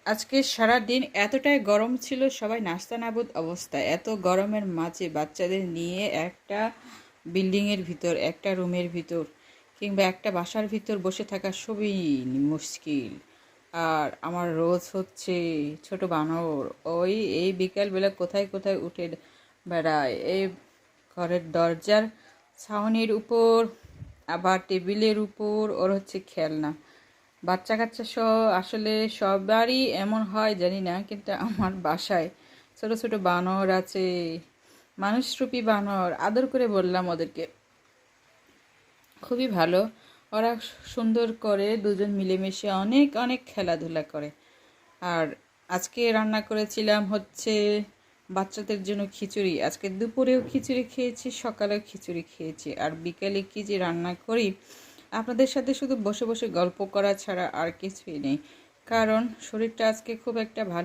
আজকে সারা দিন এতটাই গরম ছিল, সবাই নাস্তানাবুদ অবস্থায়। এত গরমের মাঝে বাচ্চাদের নিয়ে একটা বিল্ডিংয়ের ভিতর, একটা রুমের ভিতর কিংবা একটা বাসার ভিতর বসে থাকা খুবই মুশকিল। আর আমার রোজ হচ্ছে ছোট বানর, এই বিকালবেলা কোথায় কোথায় উঠে বেড়ায়, এই ঘরের দরজার ছাউনির উপর, আবার টেবিলের উপর ওর হচ্ছে খেলনা। বাচ্চা কাচ্চা সহ আসলে সবারই এমন হয় জানি না, কিন্তু আমার বাসায় ছোট ছোট বানর আছে, মানুষরূপী বানর। আদর করে বললাম ওদেরকে, খুবই ভালো। ওরা সুন্দর করে দুজন মিলেমিশে অনেক অনেক খেলাধুলা করে। আর আজকে রান্না করেছিলাম হচ্ছে বাচ্চাদের জন্য খিচুড়ি। আজকে দুপুরেও খিচুড়ি খেয়েছি, সকালেও খিচুড়ি খেয়েছি। আর বিকালে কি যে রান্না করি, আপনাদের সাথে শুধু বসে বসে গল্প করা ছাড়া আর কিছুই নেই। কারণ শরীরটা আজকে খুব একটা ভালো